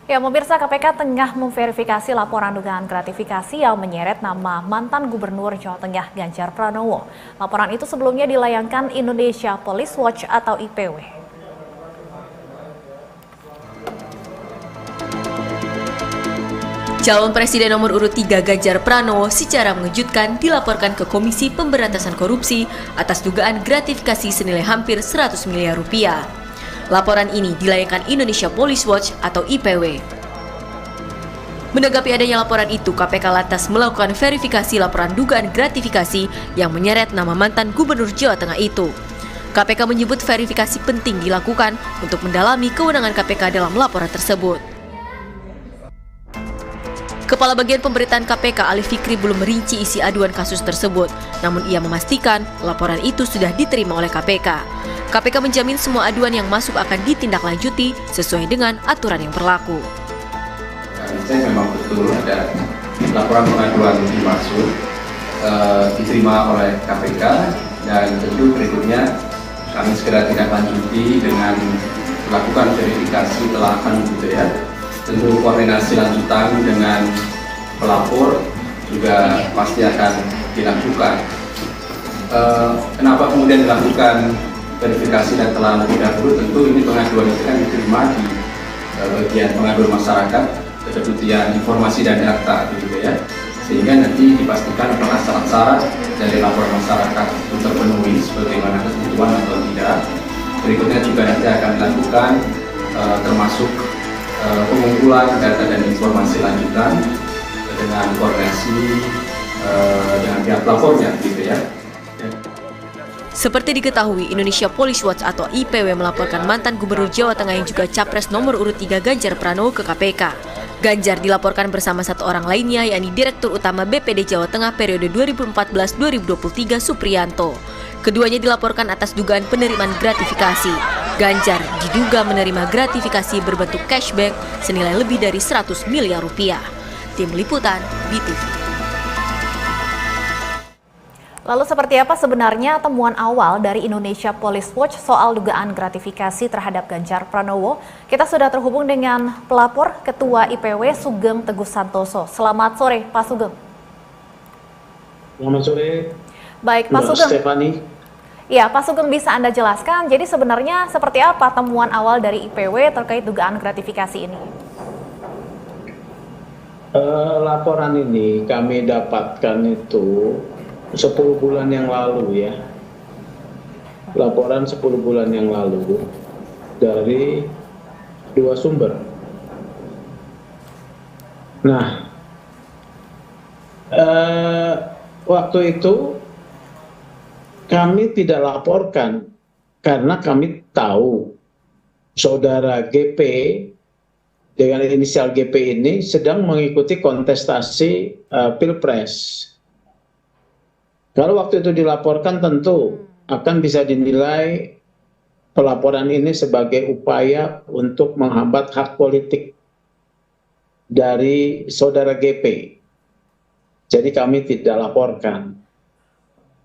Ya, pemirsa KPK tengah memverifikasi laporan dugaan gratifikasi yang menyeret nama mantan Gubernur Jawa Tengah Ganjar Pranowo. Laporan itu sebelumnya dilayangkan Indonesia Police Watch atau IPW. Calon Presiden nomor urut 3 Ganjar Pranowo secara mengejutkan dilaporkan ke Komisi Pemberantasan Korupsi atas dugaan gratifikasi senilai hampir 100 miliar rupiah. Laporan ini dilayangkan Indonesia Police Watch atau IPW. Menanggapi adanya laporan itu, KPK lantas melakukan verifikasi laporan dugaan gratifikasi yang menyeret nama mantan Gubernur Jawa Tengah itu. KPK menyebut verifikasi penting dilakukan untuk mendalami kewenangan KPK dalam laporan tersebut. Kepala Bagian Pemberitaan KPK Ali Fikri belum merinci isi aduan kasus tersebut, namun ia memastikan laporan itu sudah diterima oleh KPK. KPK menjamin semua aduan yang masuk akan ditindaklanjuti sesuai dengan aturan yang berlaku. Saya memang betul ada laporan pengaduan dimaksud diterima oleh KPK dan tentu berikutnya kami segera tindak lanjuti dengan melakukan verifikasi telahan gitu ya. Tentu koordinasi lanjutan dengan pelapor juga pasti akan dilakukan. Kenapa kemudian dilakukan verifikasi dan telah lebih dahulu? Tentu ini pengaduan itu kan diterima di bagian pengaduan masyarakat, kebutuhan informasi dan data gitu ya, sehingga nanti dipastikan apakah syarat-syarat dari laporan masyarakat itu terpenuhi sebagaimana ketentuan atau tidak. Berikutnya juga nanti akan dilakukan termasuk pengumpulan data dan informasi lanjutan dengan koordinasi dengan pihak lapornya gitu ya. Seperti diketahui, Indonesia Police Watch atau IPW melaporkan mantan Gubernur Jawa Tengah yang juga Capres nomor urut 3 Ganjar Pranowo ke KPK. Ganjar dilaporkan bersama satu orang lainnya, yakni Direktur Utama BPD Jawa Tengah periode 2014-2023 Supriyanto. Keduanya dilaporkan atas dugaan penerimaan gratifikasi. Ganjar diduga menerima gratifikasi berbentuk cashback senilai lebih dari 100 miliar rupiah. Tim Liputan, BTV. Lalu seperti apa sebenarnya temuan awal dari Indonesia Police Watch soal dugaan gratifikasi terhadap Ganjar Pranowo? Kita sudah terhubung dengan pelapor Ketua IPW Sugeng Teguh Santoso. Selamat sore, Pak Sugeng. Selamat sore. Baik, Pak Sugeng. Stephanie. Ya, Pak Sugeng, bisa Anda jelaskan, jadi sebenarnya seperti apa temuan awal dari IPW terkait dugaan gratifikasi ini? Laporan ini kami dapatkan itu 10 bulan yang lalu ya. Laporan 10 bulan yang lalu dari 2 sumber. Nah, waktu itu kami tidak laporkan karena kami tahu saudara GP dengan inisial GP ini sedang mengikuti kontestasi Pilpres. Kalau waktu itu dilaporkan tentu akan bisa dinilai pelaporan ini sebagai upaya untuk menghambat hak politik dari saudara GP. Jadi kami tidak laporkan.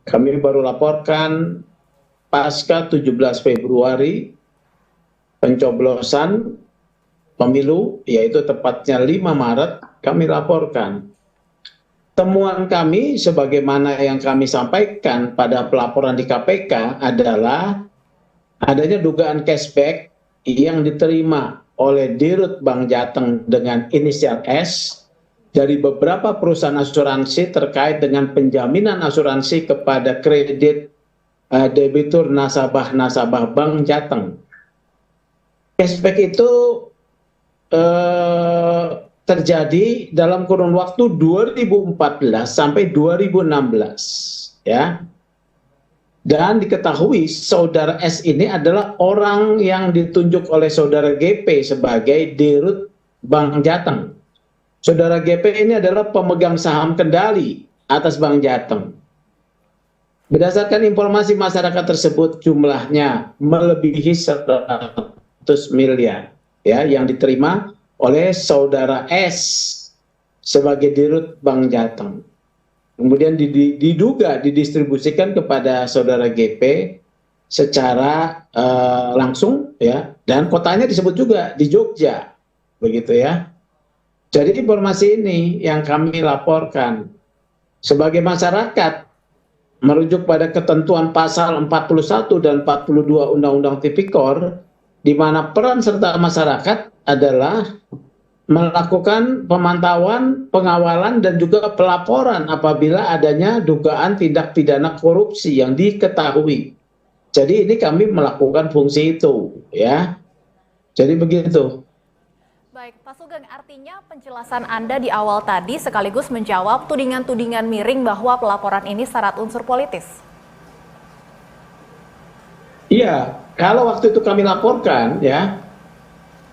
Kami baru laporkan pasca 17 Februari pencoblosan pemilu, yaitu tepatnya 5 Maret, kami laporkan. Temuan kami sebagaimana yang kami sampaikan pada pelaporan di KPK adalah adanya dugaan cashback yang diterima oleh Dirut Bank Jateng dengan inisial S dari beberapa perusahaan asuransi terkait dengan penjaminan asuransi kepada kredit debitur nasabah-nasabah Bank Jateng. Cashback itu terjadi dalam kurun waktu 2014 sampai 2016 ya. Dan diketahui saudara S ini adalah orang yang ditunjuk oleh saudara GP sebagai Dirut Bank Jateng. Saudara GP ini adalah pemegang saham kendali atas Bank Jateng. Berdasarkan informasi masyarakat tersebut jumlahnya melebihi 100 miliar ya yang diterima oleh saudara S sebagai Dirut Bank Jateng. Kemudian diduga didistribusikan kepada saudara GP secara langsung ya, dan kotanya disebut juga di Jogja. begitu ya. Jadi informasi ini yang kami laporkan sebagai masyarakat merujuk pada ketentuan pasal 41 dan 42 Undang-Undang Tipikor, di mana peran serta masyarakat adalah melakukan pemantauan, pengawalan, dan juga pelaporan apabila adanya dugaan tindak pidana korupsi yang diketahui. Jadi ini kami melakukan fungsi itu, ya. Jadi begitu. Baik, Pak Sugeng, artinya penjelasan Anda di awal tadi sekaligus menjawab tudingan-tudingan miring bahwa pelaporan ini syarat unsur politis. Iya, kalau waktu itu kami laporkan, ya,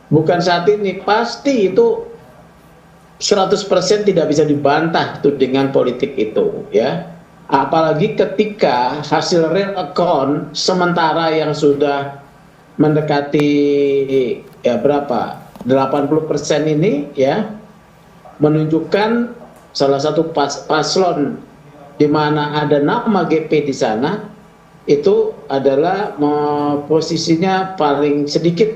bukan saat ini, pasti itu 100% tidak bisa dibantah tudingan politik itu, ya. Apalagi ketika hasil real account sementara yang sudah mendekati ya berapa 80% ini ya menunjukkan salah satu paslon di mana ada nama GP di sana itu adalah posisinya paling sedikit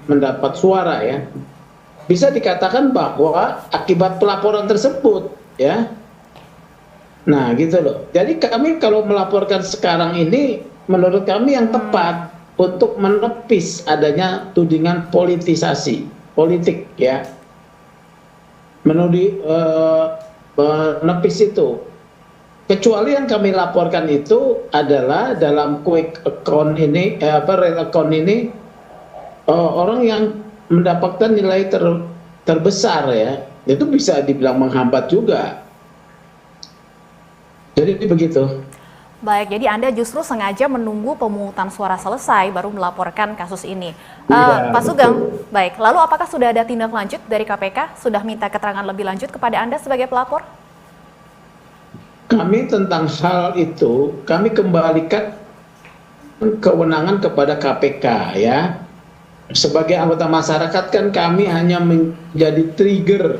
mendapat suara ya. Bisa dikatakan bahwa akibat pelaporan tersebut ya. Nah gitu loh. Jadi kami kalau melaporkan sekarang ini menurut kami yang tepat untuk menepis adanya tudingan politisasi politik ya. Menepis itu. Kecuali yang kami laporkan itu adalah dalam quick account ini real account ini orang yang mendapatkan nilai terbesar ya. Itu bisa dibilang menghambat juga. Jadi begitu. Baik, jadi Anda justru sengaja menunggu pemungutan suara selesai baru melaporkan kasus ini. Ya, Pak Sugeng, baik. Lalu apakah sudah ada tindak lanjut dari KPK? Sudah minta keterangan lebih lanjut kepada Anda sebagai pelapor? Kami tentang hal itu, kami kembalikan kewenangan kepada KPK ya. Sebagai anggota masyarakat kan kami hanya menjadi trigger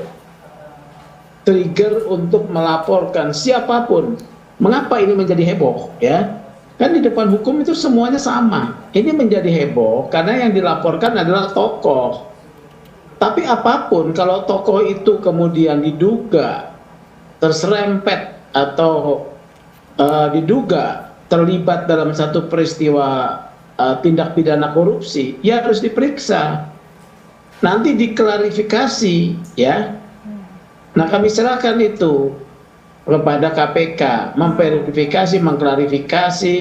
untuk melaporkan siapapun. Mengapa ini menjadi heboh ya? Kan di depan hukum itu semuanya sama. Ini menjadi heboh karena yang dilaporkan adalah tokoh. Tapi apapun kalau tokoh itu kemudian diduga terserempet atau diduga terlibat dalam satu peristiwa tindak pidana korupsi, ya harus diperiksa. Nanti diklarifikasi ya. Nah kami serahkan itu kepada KPK, memverifikasi, mengklarifikasi,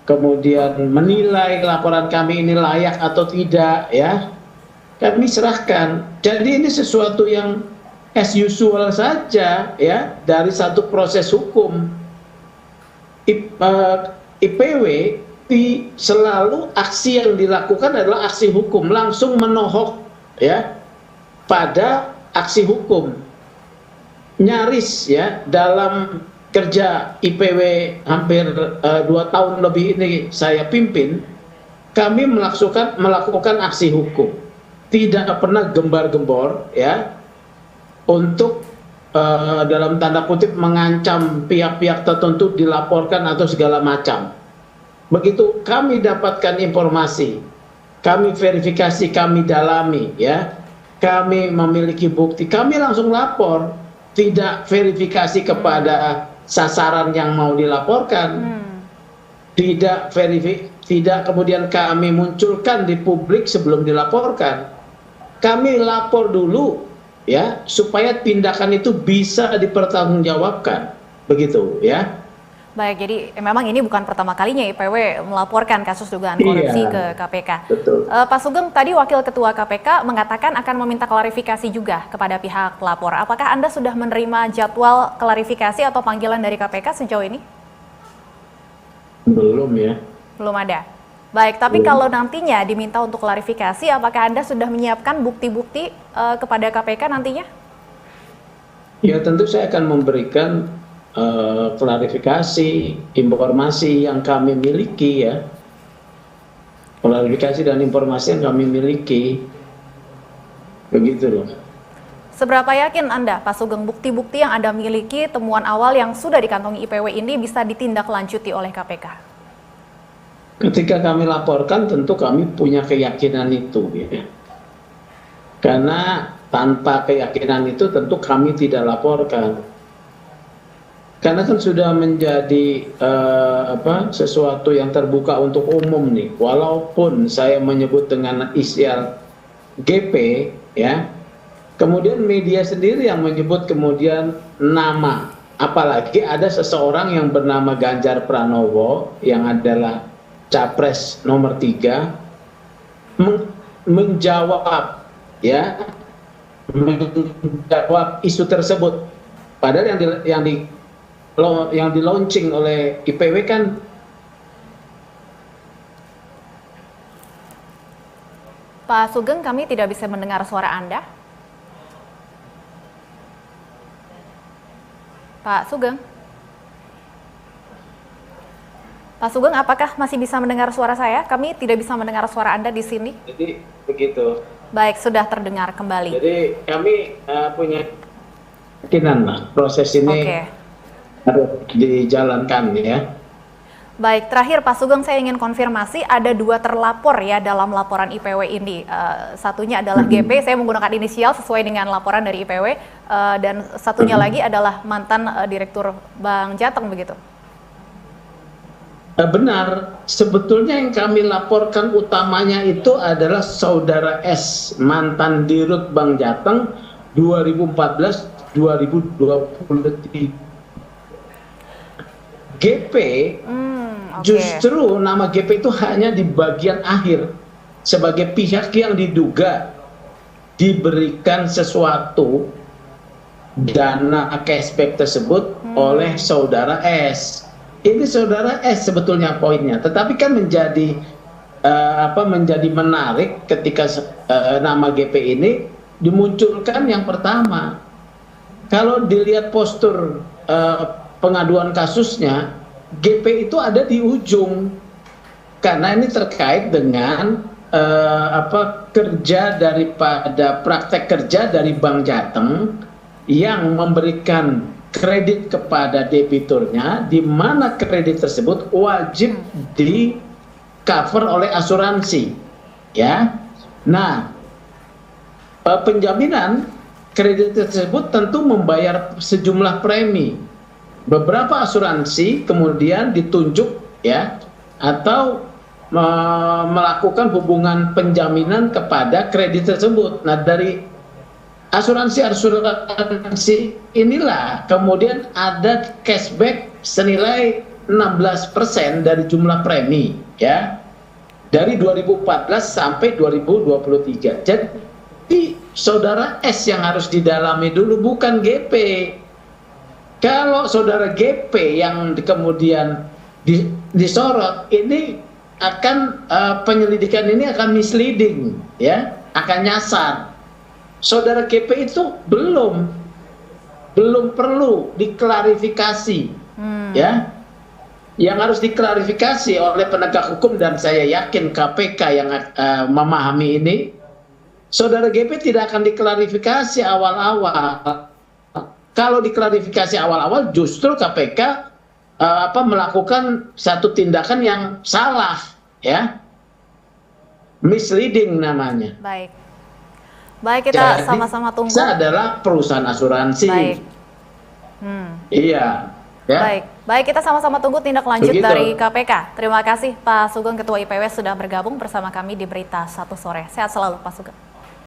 kemudian menilai laporan kami ini layak atau tidak ya. Kami serahkan. Jadi ini sesuatu yang as usual saja ya dari satu proses hukum. IPW selalu aksi yang dilakukan adalah aksi hukum, langsung menohok ya pada aksi hukum. Nyaris ya dalam kerja IPW hampir 2 tahun lebih ini saya pimpin, kami melakukan aksi hukum, tidak pernah gembar-gembor ya untuk dalam tanda kutip mengancam pihak-pihak tertentu dilaporkan atau segala macam. Begitu kami dapatkan informasi, kami verifikasi, kami dalami ya, kami memiliki bukti, kami langsung lapor. Tidak verifikasi kepada sasaran yang mau dilaporkan, tidak kemudian kami munculkan di publik sebelum dilaporkan. Kami lapor dulu ya supaya tindakan itu bisa dipertanggungjawabkan, begitu ya. Baik, jadi memang ini bukan pertama kalinya IPW melaporkan kasus dugaan korupsi ke KPK. Betul. Pak Sugeng, tadi Wakil Ketua KPK mengatakan akan meminta klarifikasi juga kepada pihak pelapor. Apakah Anda sudah menerima jadwal klarifikasi atau panggilan dari KPK sejauh ini? Belum ya. Belum ada. Baik, tapi kalau nantinya diminta untuk klarifikasi, apakah Anda sudah menyiapkan bukti-bukti kepada KPK nantinya? Ya tentu saya akan memberikan klarifikasi, informasi yang kami miliki ya, klarifikasi dan informasi yang kami miliki, begitu loh. Seberapa yakin Anda, Pak Sugeng, bukti-bukti yang Anda miliki, temuan awal yang sudah dikantongi IPW ini bisa ditindaklanjuti oleh KPK? Ketika kami laporkan tentu kami punya keyakinan itu ya. Karena tanpa keyakinan itu tentu kami tidak laporkan. Karena kan sudah menjadi sesuatu yang terbuka untuk umum nih. Walaupun saya menyebut dengan inisial GP, ya, kemudian media sendiri yang menyebut kemudian nama. Apalagi ada seseorang yang bernama Ganjar Pranowo yang adalah capres nomor 3 menjawab, ya, menjawab isu tersebut. Padahal yang di launching oleh IPW kan Pak Sugeng, kami tidak bisa mendengar suara Anda. Pak Sugeng? Pak Sugeng, apakah masih bisa mendengar suara saya? Kami tidak bisa mendengar suara Anda di sini. jadi begitu. Baik, sudah terdengar kembali. Jadi kami punya keyakinan lah proses ini harus dijalankan, ya. Baik, terakhir Pak Sugeng, saya ingin konfirmasi ada 2 terlapor ya dalam laporan IPW ini. Satunya adalah GP, saya menggunakan inisial sesuai dengan laporan dari IPW, dan satunya lagi adalah mantan Direktur Bank Jateng, begitu? Benar, sebetulnya yang kami laporkan utamanya itu adalah Saudara S, mantan Dirut Bank Jateng 2014-2023. GP, justru nama GP itu hanya di bagian akhir sebagai pihak yang diduga diberikan sesuatu dana cashback tersebut oleh Saudara S. Ini Saudara S sebetulnya poinnya, tetapi kan menjadi menjadi menarik ketika nama GP ini dimunculkan yang pertama. Kalau dilihat postur pengaduan kasusnya, GP itu ada di ujung karena ini terkait dengan praktek kerja dari Bank Jateng yang memberikan kredit kepada debiturnya, di mana kredit tersebut wajib di cover oleh asuransi, ya. Nah, penjaminan kredit tersebut tentu membayar sejumlah premi. Beberapa asuransi kemudian ditunjuk, ya, atau melakukan hubungan penjaminan kepada kredit tersebut. Nah, dari asuransi inilah kemudian ada cashback senilai 16% dari jumlah premi, ya, dari 2014 sampai 2023. Jadi Saudara S yang harus didalami dulu, bukan GP. Kalau Saudara GP yang kemudian disorot, ini akan penyelidikan ini akan misleading, ya, akan nyasar. Saudara GP itu belum perlu diklarifikasi, ya. Yang harus diklarifikasi oleh penegak hukum, dan saya yakin KPK yang memahami ini, Saudara GP tidak akan diklarifikasi awal-awal. Kalau diklarifikasi awal-awal, justru KPK melakukan satu tindakan yang salah, ya, misleading namanya. Baik, kita sama-sama tunggu. Saya adalah perusahaan asuransi. Baik. Iya. Ya. Baik, kita sama-sama tunggu tindak lanjut dari KPK. Terima kasih Pak Sugeng, Ketua IPW sudah bergabung bersama kami di Berita Satu Sore. Sehat selalu Pak Sugeng.